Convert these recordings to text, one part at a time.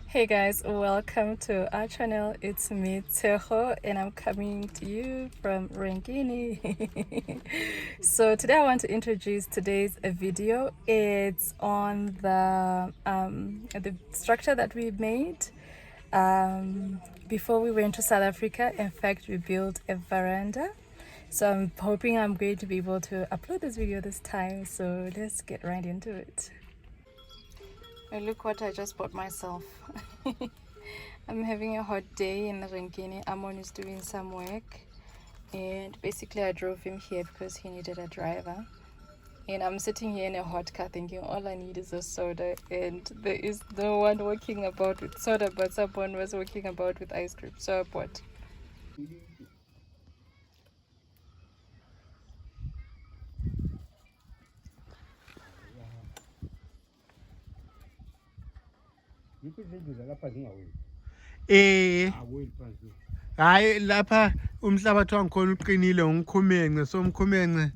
Hey guys, welcome to our channel. It's me, Tshego, and I'm coming to you from Rengini. So today I want to introduce today's video. It's on the structure that we made before we went to South Africa. In fact, we built a veranda. So I'm hoping I'm going to be able to upload this video this time. So let's get right into it. And look what I just bought myself. I'm having a hot day in Rengini. Ammon is doing some work, and basically I drove him here because he needed a driver. And I'm sitting here in a hot car thinking all I need is a soda, and there is no one walking about with soda, but someone was walking about with ice cream, so I bought. Hayi lapha umhlabathi wangikhona uqinile ngikhumenxe somkhumenxe.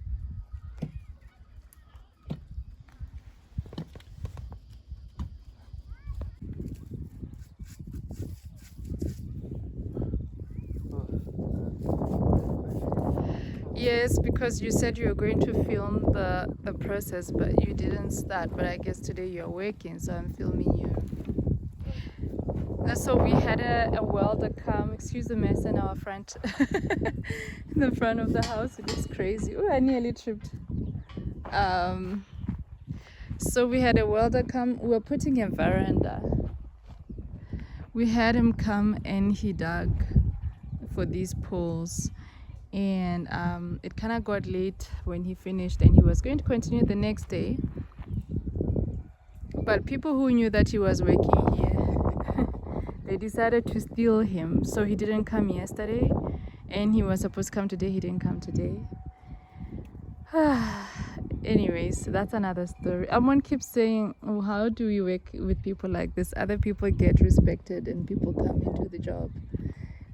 Yes, because you said you were going to film the process, but you didn't start. But I guess today you're working, so I'm filming you. So we had a welder come. Excuse the mess in our front, in the front of the house. It is crazy. Oh, I nearly tripped. So we had a welder come. We were putting a veranda. We had him come and he dug for these poles, and it kind of got late when he finished, and he was going to continue the next day. But people who knew that he was working here, they decided to steal him. So he didn't come yesterday, and he was supposed to come today. He didn't come today. Anyways, that's another story. Ammon keeps saying, oh, how do we work with people like this? Other people get respected and people come into the job.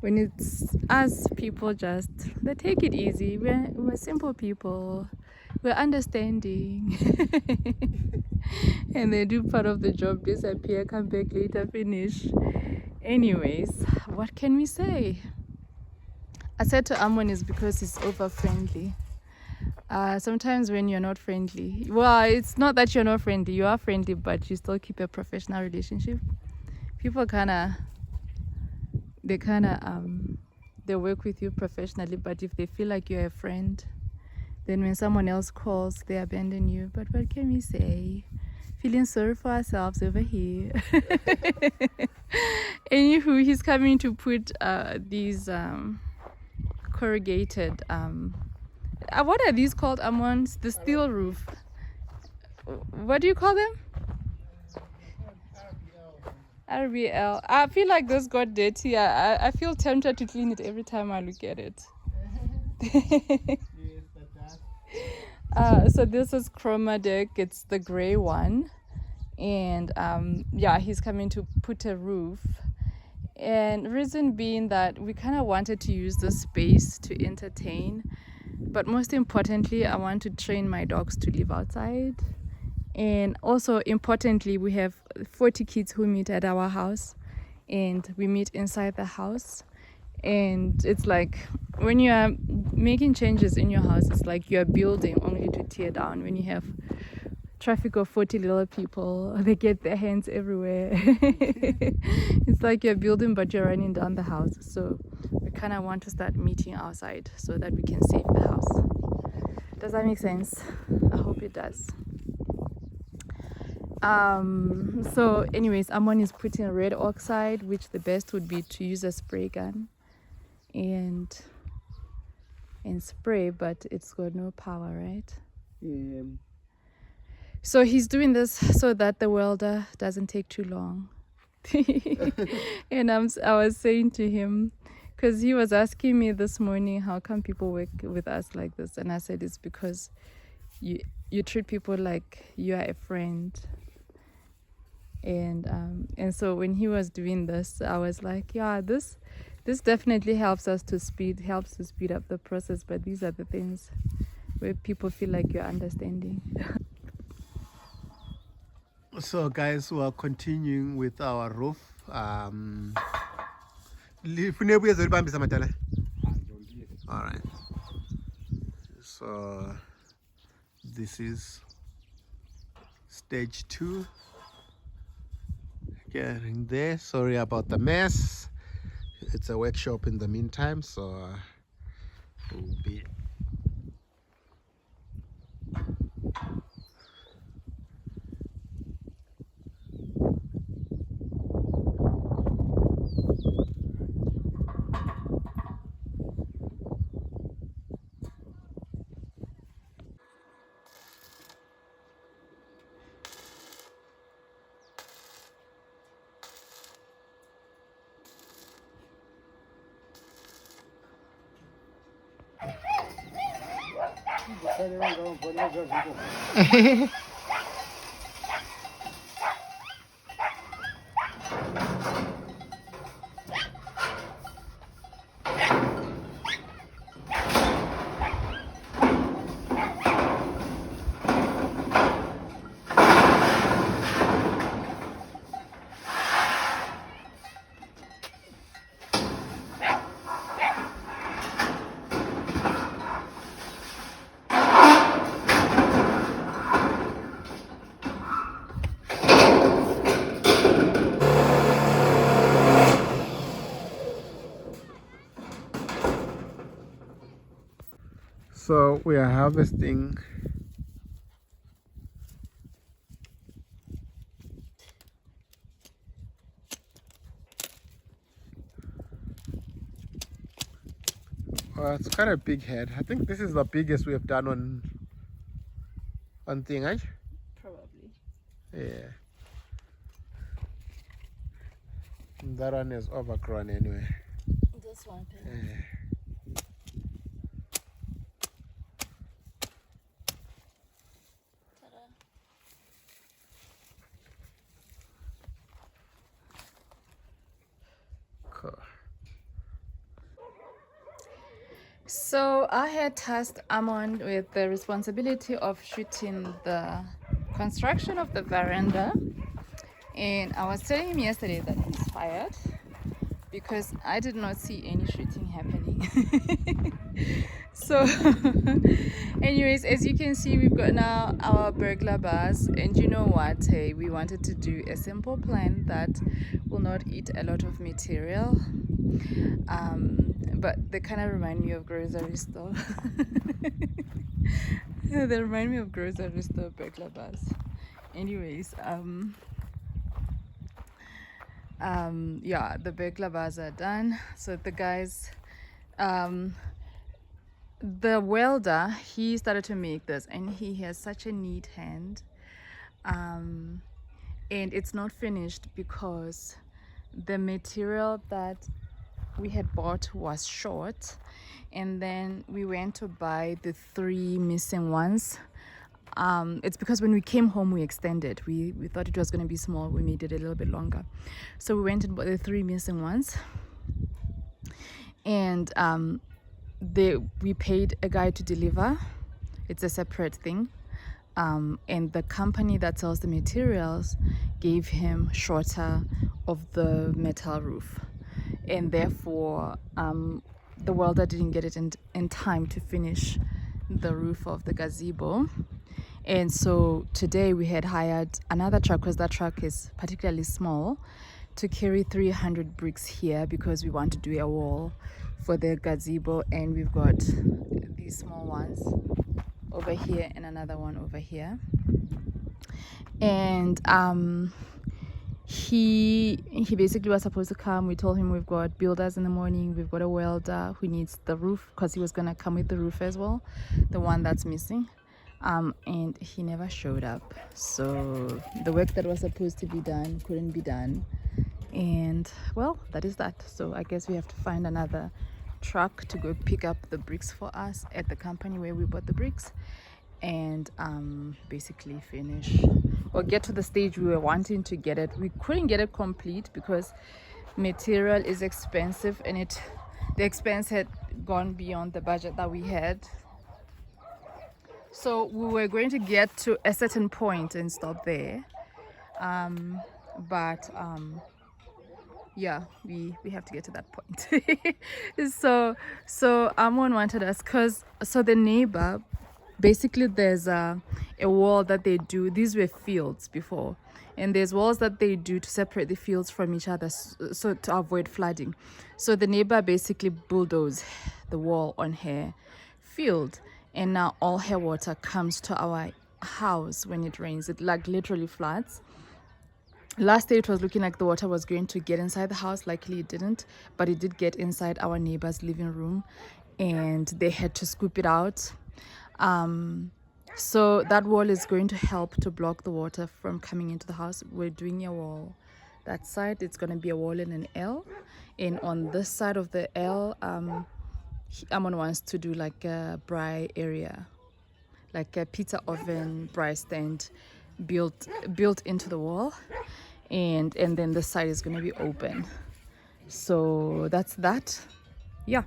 When it's us, people just, they take it easy. We're simple people. We're understanding. And they do part of the job, disappear, come back later, finish. Anyways, what can we say? I said to Ammon is because he's over friendly. Sometimes when you're not friendly, well, it's not that you're not friendly, you are friendly, but you still keep a professional relationship. People they work with you professionally, but if they feel like you're a friend, then when someone else calls, they abandon you. But what can we say? Feeling sorry for ourselves over here. Anywho, he's coming to put these corrugated what are these called, Ammon? The steel roof. What do you call them? RBL. I feel like this got dirty. I feel tempted to clean it every time I look at it. So this is chroma deck. It's the gray one, and yeah, he's coming to put a roof. And reason being that we kind of wanted to use the space to entertain, but most importantly, I want to train my dogs to live outside. And also importantly, we have 40 kids who meet at our house, and we meet inside the house. And it's like when you are making changes in your house, it's like you're building only to tear down. When you have traffic of 40 little people, they get their hands everywhere. It's like you're building but you're running down the house. So we kind of want to start meeting outside so that we can save the house. Does that make sense? I hope it does. So anyways, Ammon is putting red oxide, which the best would be to use a spray gun and spray, but it's got no power, right? Yeah. So he's doing this so that the welder doesn't take too long. And I was saying to him, because he was asking me this morning, how come people work with us like this? And I said, it's because you treat people like you are a friend. And so when he was doing this, I was like, yeah, this definitely helps to speed up the process. But these are the things where people feel like you're understanding. So guys, we are continuing with our roof. All right. So this is stage 2. Getting there. Sorry about the mess. It's a workshop in the meantime, so we'll be. So we are harvesting it's quite a big head. I think this is the biggest we have done on thing, right? Probably. Yeah. That one is overgrown anyway. This one. Yeah. Cool. So I had tasked Ammon with the responsibility of shooting the construction of the veranda, and I was telling him yesterday that he's fired because I did not see any shooting happening. So anyways, as you can see, we've got now our burglar bars, and you know what, hey, we wanted to do a simple plan that will not eat a lot of material, but they kind of remind me of grocery store. They remind me of grocery store burglar bars. Anyways, yeah, the burglar bars are done. So the guys, the welder, he started to make this, and he has such a neat hand, and it's not finished because the material that we had bought was short, and then we went to buy the 3 missing ones. It's because when we came home we extended, we thought it was going to be small, we made it a little bit longer, so we went and bought the 3 missing ones, and we paid a guy to deliver. It's a separate thing, and the company that sells the materials gave him shorter of the metal roof, and therefore the welder didn't get it in time to finish the roof of the gazebo. And so today we had hired another truck, because that truck is particularly small, to carry 300 bricks here because we want to do a wall for the gazebo, and we've got these small ones over here and another one over here. And he basically was supposed to come. We told him we've got builders in the morning, we've got a welder who needs the roof, because he was gonna come with the roof as well, the one that's missing, and he never showed up. So the work that was supposed to be done couldn't be done, and well, that is that. So I guess we have to find another truck to go pick up the bricks for us at the company where we bought the bricks, and basically finish or get to the stage we were wanting to get it. We couldn't get it complete because material is expensive, and the expense had gone beyond the budget that we had. So we were going to get to a certain point and stop there, But yeah, we have to get to that point. So Ammon wanted us, because so the neighbor, basically there's a wall that they do. These were fields before, and there's walls that they do to separate the fields from each other, so to avoid flooding. So the neighbor basically bulldozed the wall on her field, and now all her water comes to our house when it rains. It like literally floods. Last day it was looking like the water was going to get inside the house. Luckily it didn't, but it did get inside our neighbor's living room, and they had to scoop it out. So that wall is going to help to block the water from coming into the house. We're doing a wall that side. It's going to be a wall in an L, and on this side of the L, Ammon wants to do like a braai area, like a pizza oven braai stand built into the wall, and then the side is going to be open. So that's that. Yeah,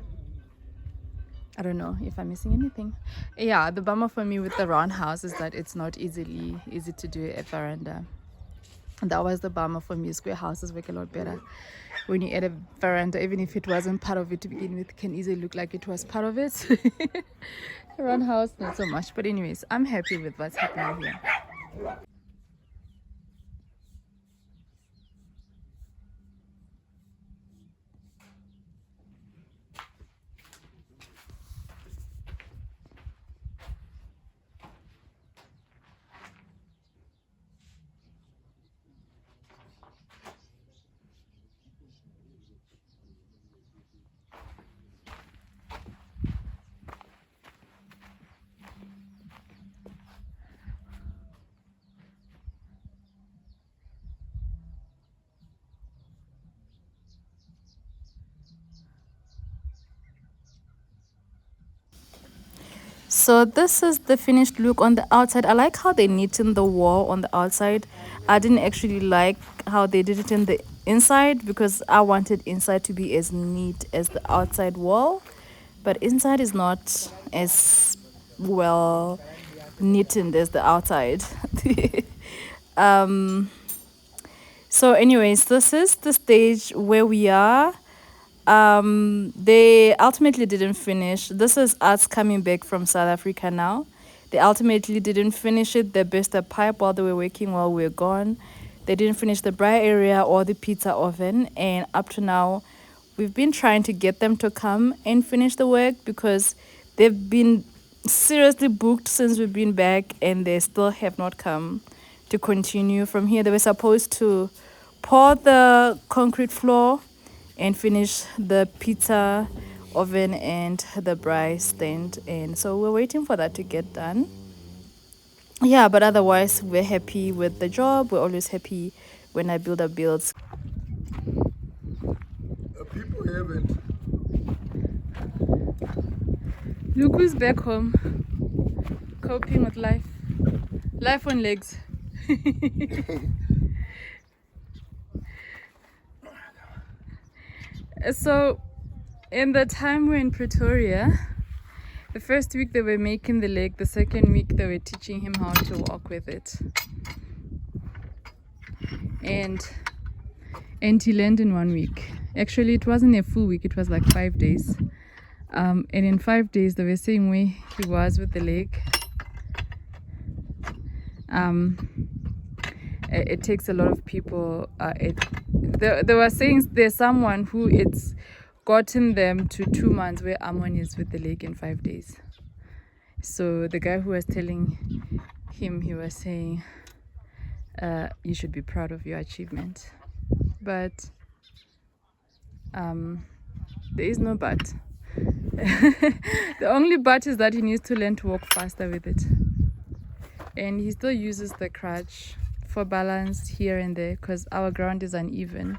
I don't know if I'm missing anything. Yeah, the bummer for me with the round house is that it's not easy to do a veranda. That was the bummer for me. Square houses work a lot better when you add a veranda, even if it wasn't part of it to begin with. It can easily look like it was part of it. Round house, not so much. But anyways, I'm happy with what's happening here. So this is the finished look on the outside. I like how they knit in the wall on the outside. I didn't actually like how they did it in the inside, because I wanted inside to be as neat as the outside wall, but inside is not as well knitted as the outside. So anyways, this is the stage where we are. They ultimately didn't finish. This is us coming back from South Africa now. They ultimately didn't finish it. They burst a pipe while they were working while we were gone. They didn't finish the braai area or the pizza oven, and up to now we've been trying to get them to come and finish the work, because they've been seriously booked since we've been back, and they still have not come to continue from here. They were supposed to pour the concrete floor and finish the pizza oven and the braai stand, and so we're waiting for that to get done. Yeah, but otherwise we're happy with the job. We're always happy when I build up builds. People haven't. Look who's back home, coping with life on legs. So in the time we're in Pretoria, the first week they were making the leg, the second week they were teaching him how to walk with it, and he learned in 1 week. Actually, it wasn't a full week, it was like 5 days. And in 5 days they were saying where he was with the leg. It takes a lot of people. They were saying there's someone who it's gotten them to 2 months where Ammon is with the leg in 5 days. So the guy who was telling him, he was saying, you should be proud of your achievement. But there is no but. The only but is that he needs to learn to walk faster with it. And he still uses the crutch for balance here and there, because our ground is uneven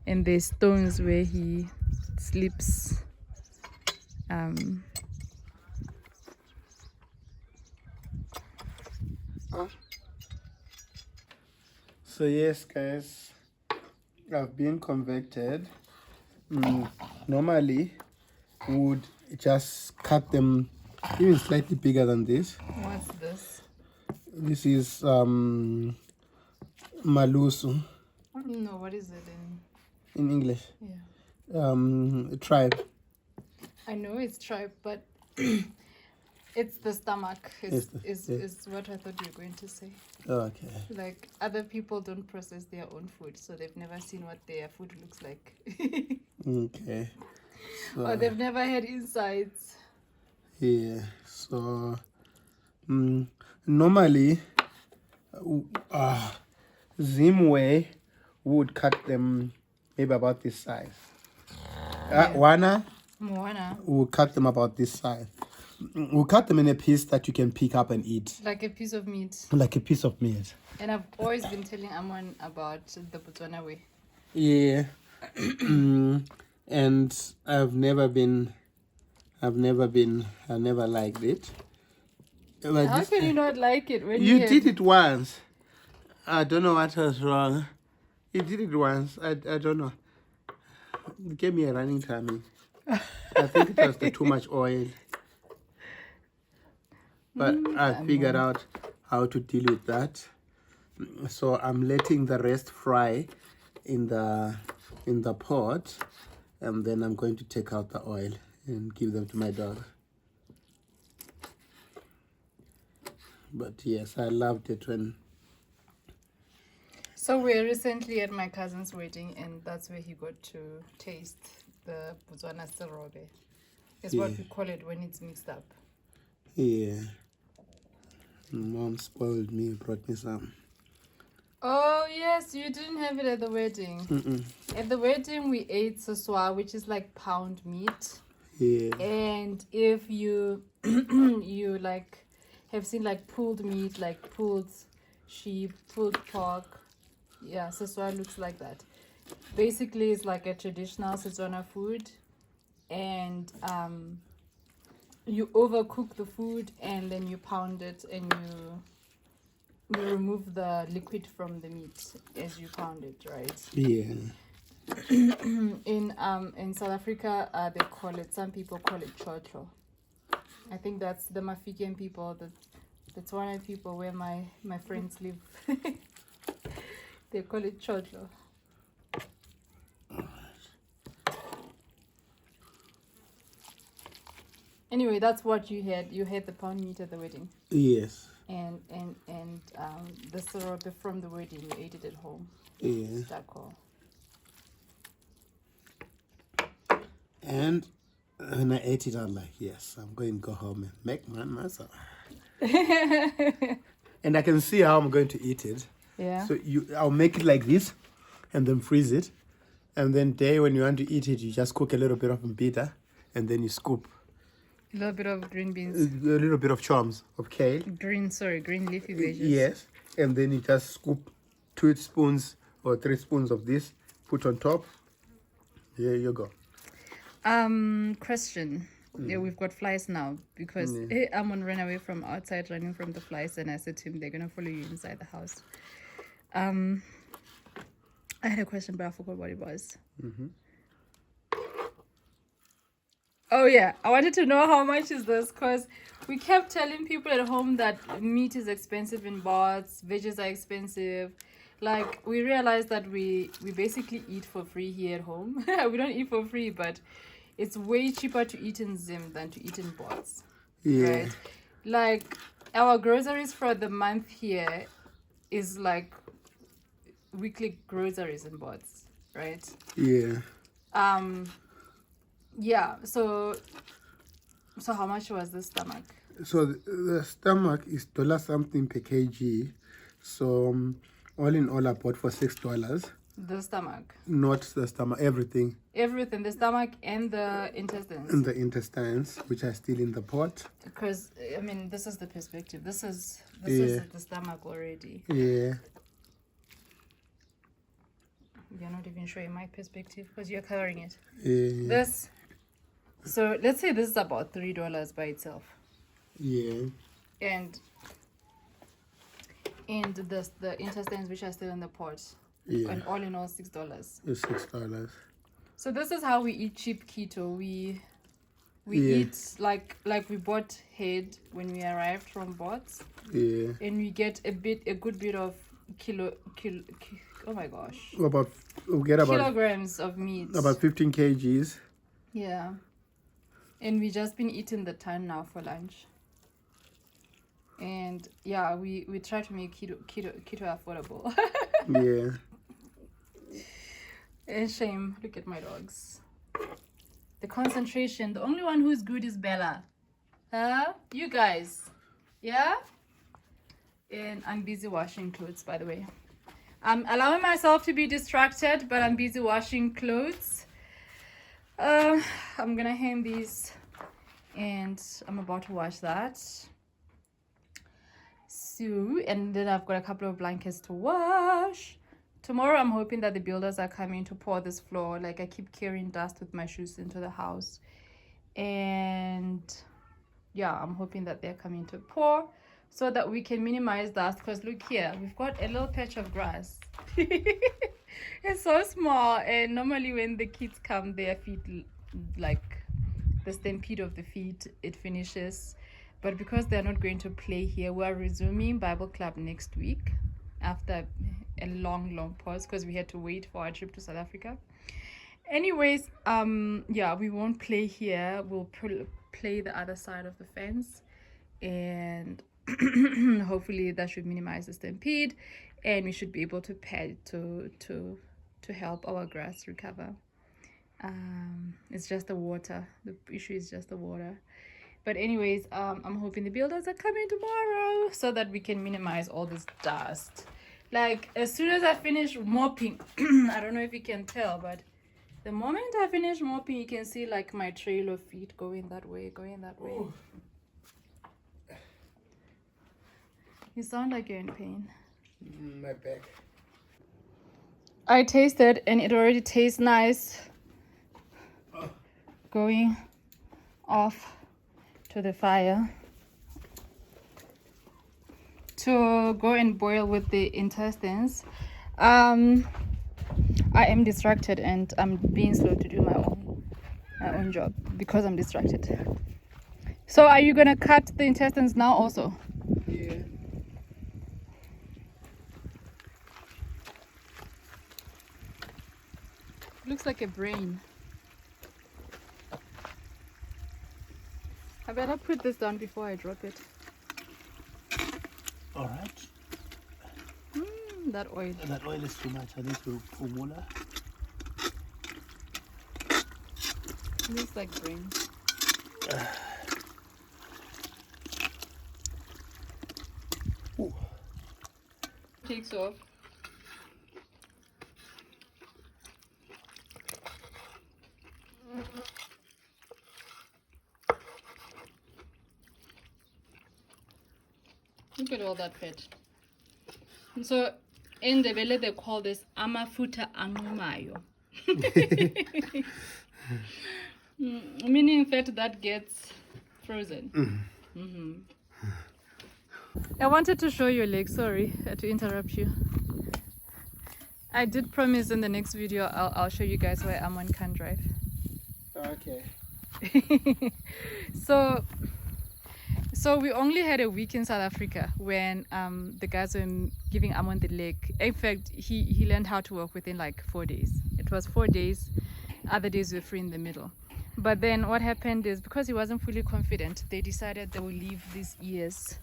and there's stones where he slips. So yes, guys, I've been convicted. Normally we would just cut them even slightly bigger than this. What's this? This is Malusu No, what is it in English. yeah. Tribe. I know it's tripe, but it's the stomach Yes, is what I thought you were going to say. Okay. Like other people don't process their own food, so they've never seen what their food looks like. Okay. So, Or they've never had insights. yeah. So normally, Zimbabwe would cut them maybe about this size. Wana Moana. will cut them about this size. We'll cut them in a piece that you can pick up and eat. Like a piece of meat. Like a piece of meat. And I've always been telling Ammon about the Botswana way. Yeah. And I've never liked it. But How can you not like it when you did it once? I don't know what was wrong. You did it once. I don't know. It gave me a running tummy. I think it was the too much oil. But I figured out how to deal with that. So I'm letting the rest fry in the pot, and then I'm going to take out the oil and give them to my dog. But yes, I loved it when. So we were recently at my cousin's wedding, and that's where he got to taste the Botswana serobe. It's what we call it when it's mixed up. Yeah. Mom spoiled me, brought me some. Oh yes, you didn't have it at the wedding. Mm-mm. At the wedding we ate soswa, which is like pound meat. Yeah. And if you you like have seen like pulled meat, like pulled sheep, pulled pork, yeah, soswa looks like that. Basically it's like a traditional Setswana food, and you overcook the food and then you pound it and you remove the liquid from the meat as you pound it, right? Yeah. In South Africa, they call it, some people call it chotro. I think that's the Mafikian people, the Tswana people where my friends live. They call it chotro. Anyway, that's what you had. You had the pound meat at the wedding. Yes. And the serobe from the wedding, you ate it at home. Yeah. D'accord. And when I ate it, I'm like, yes, I'm going to go home and make my myself. And I can see how I'm going to eat it. Yeah. So I'll make it like this, and then freeze it, and then day when you want to eat it, you just cook a little bit of mbita, and then you scoop A little bit of green beans. a little bit of choms of kale. Green leafy veggies. Yes, and then you just scoop 2 spoons or 3 spoons of this, put on top. Here you go. Question. Yeah, we've got flies now because Ammon ran away from outside running from the flies, and I said to him, they're gonna follow you inside the house. I had a question, but I forgot what it was. Oh yeah, I wanted to know how much is this, because we kept telling people at home that meat is expensive in Bots, veggies are expensive. Like, we realized that we basically eat for free here at home. We don't eat for free, but it's way cheaper to eat in Zim than to eat in Bots. Yeah. Right? Like, our groceries for the month here is like weekly groceries in Bots, right? Yeah. Yeah, so how much was the stomach? So the stomach is dollar something per kg. So all in all, I bought for $6. The stomach. Not the stomach, everything. Everything, the stomach and the intestines. And the intestines, which are still in the pot. Because, I mean, this is the perspective. This is the stomach already. Yeah. You're not even showing my perspective because you're covering it. Yeah. This, so let's say this is about $3 by itself. Yeah. And the intestines, which are still in the pot. Yeah. And all in all, $6. It's $6. So this is how we eat cheap keto. We eat like we bought head when we arrived from Bots. Yeah. And we get a good bit of oh my gosh, We'll get about kilograms of meat. about 15 kgs. Yeah, and we just been eating the ton now for lunch. And yeah, we try to make keto affordable. Yeah. A shame. Look at my dogs. The concentration. The only one who's good is Bella. Huh? You guys. Yeah? And I'm busy washing clothes, by the way. I'm allowing myself to be distracted, but I'm busy washing clothes. I'm gonna hang these, and I'm about to wash that. So, and then I've got a couple of blankets to wash. Tomorrow I'm hoping that the builders are coming to pour this floor. Like, I keep carrying dust with my shoes into the house. And yeah, I'm hoping that they're coming to pour so that we can minimize dust. Because look here, we've got a little patch of grass. It's so small, and normally when the kids come, their feet, like the stampede of the feet, it finishes. But because they're not going to play here, we are resuming Bible Club next week after a long pause because we had to wait for our trip to South Africa. Anyways, yeah, we won't play here. We'll play the other side of the fence, and hopefully that should minimize the stampede, and we should be able to pad to help our grass recover. It's just the water. The issue is just the water. But anyways, I'm hoping the builders are coming tomorrow so that we can minimize all this dust. Like, as soon as I finish mopping, I don't know if you can tell, but the moment I finish mopping, you can see like my trail of feet going that way. Ooh. You sound like you're in pain. My back. I tasted, and it already tastes nice. Going off to the fire to go and boil with the intestines. I am distracted, and I'm being slow to do my own job because I'm distracted. So are you gonna cut the intestines now also? Yeah. Looks like a brain. I better put this down before I drop it. All right. That oil. That oil is too much. I need to pumula. Looks like brain. Takes off. Look at all that fat. So in the village they call this amafuta angumayo. Meaning fat that gets frozen. I wanted to show your leg. Sorry to interrupt you. I did promise in the next video I'll show you guys why Ammon can drive. Okay. So we only had a week in South Africa when the guys were giving Ammon the leg. In fact, he learned how to walk within like 4 days. It was 4 days. Other days were free in the middle. But then what happened is, because he wasn't fully confident, they decided they would leave these ears.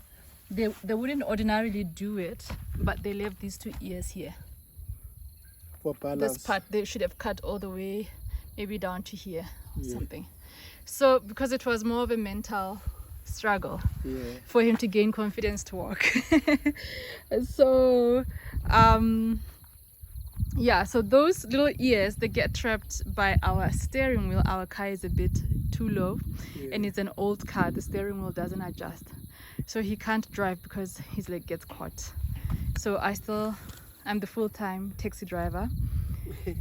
They wouldn't ordinarily do it, but they left these 2 ears here. For balance. This part they should have cut all the way, maybe down to here or something. So because it was more of a mental struggle for him to gain confidence to walk. So yeah, so those little ears, they get trapped by our steering wheel. Our car is a bit too low, and it's an old car. The steering wheel doesn't adjust, so he can't drive because his leg gets caught. So I'm the full-time taxi driver.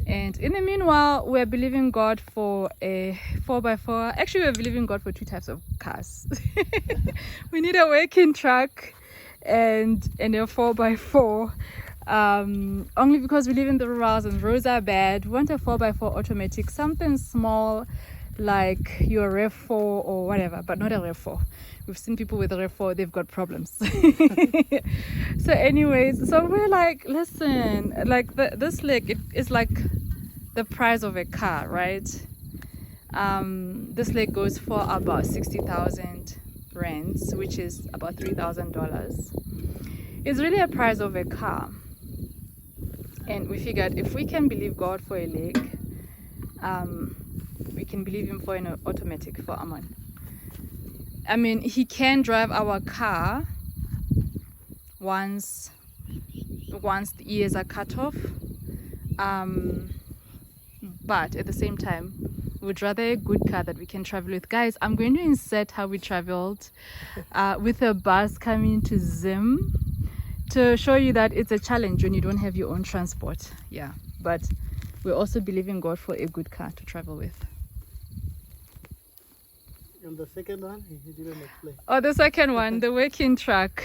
And in the meanwhile, we're believing God for a 4x4. Actually, we're believing God for 2 types of cars. We need a working truck and a 4x4. Only because we live in the rurals and roads are bad. We want a 4x4 automatic, something small like your REF4 or whatever, but not a REF4. We've seen people with a REF4, they've got problems. So anyways, so we're like, listen, like this lake is like the price of a car, right? This lake goes for about 60,000 rands, which is about $3,000. It's really a price of a car. And we figured if we can believe God for a lake, we can believe him for an automatic for Ammon. I mean, he can drive our car once the ears are cut off. But at the same time, we'd rather a good car that we can travel with. Guys, I'm going to insert how we traveled with a bus coming to Zim to show you that it's a challenge when you don't have your own transport. Yeah, but we're also believing God for a good car to travel with. And the second one, he didn't explain. Oh, the second one, the working truck.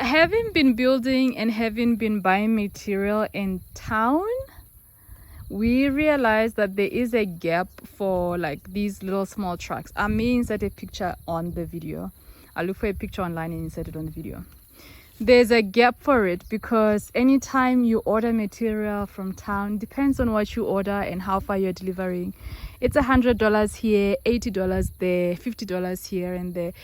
Having been building and having been buying material in town, we realized that there is a gap for like these little small trucks. I may insert a picture on the video. I'll look for a picture online and insert it on the video. There's a gap for it because anytime you order material from town, depends on what you order and how far you're delivering. It's $100 here, $80 there, $50 here and there.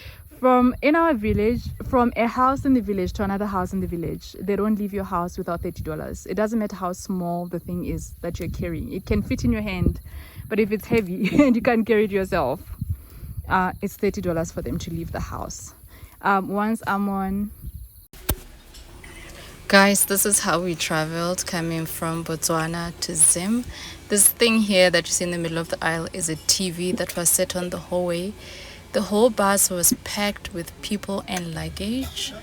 From in our village, from a house in the village to another house in the village, they don't leave your house without $30. It doesn't matter how small the thing is that you're carrying. It can fit in your hand, but if it's heavy and you can't carry it yourself, it's $30 for them to leave the house. Once Ammon. Guys, this is how we traveled coming from Botswana to Zim. This thing here that you see in the middle of the aisle is a TV that was set on the hallway. The whole bus was packed with people and luggage.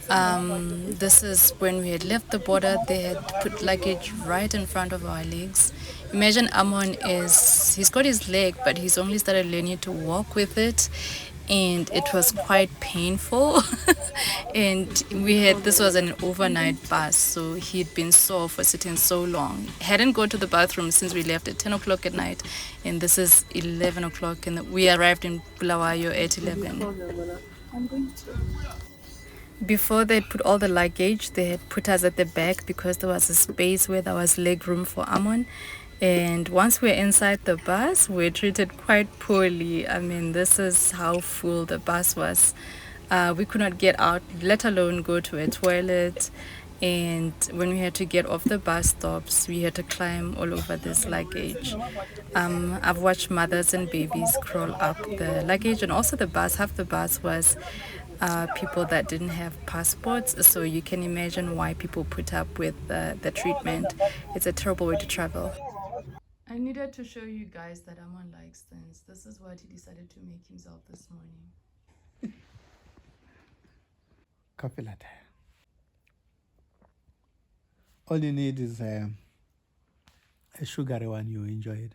This is when we had left the border. They had put luggage right in front of our legs. Imagine Ammon he's got his leg, but he's only started learning to walk with it. And it was quite painful. And this was an overnight bus, so he'd been sore for sitting so long. Hadn't gone to the bathroom since we left at 10 o'clock at night, and this is 11 o'clock, and we arrived in Bulawayo at 11. I'm going to. Before they put all the luggage, they had put us at the back because there was a space where there was leg room for Ammon. And once we're inside the bus, we're treated quite poorly. I mean, this is how full the bus was. We could not get out, let alone go to a toilet. And when we had to get off the bus stops, we had to climb all over this luggage. I've watched mothers and babies crawl up the luggage, and also the bus. Half the bus was people that didn't have passports, so you can imagine why people put up with the treatment. It's a terrible way to travel. I needed to show you guys that Ammon likes things. This is what he decided to make himself this morning. Coffee latte. All you need is a sugary one. You enjoy it.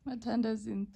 Matanda sind.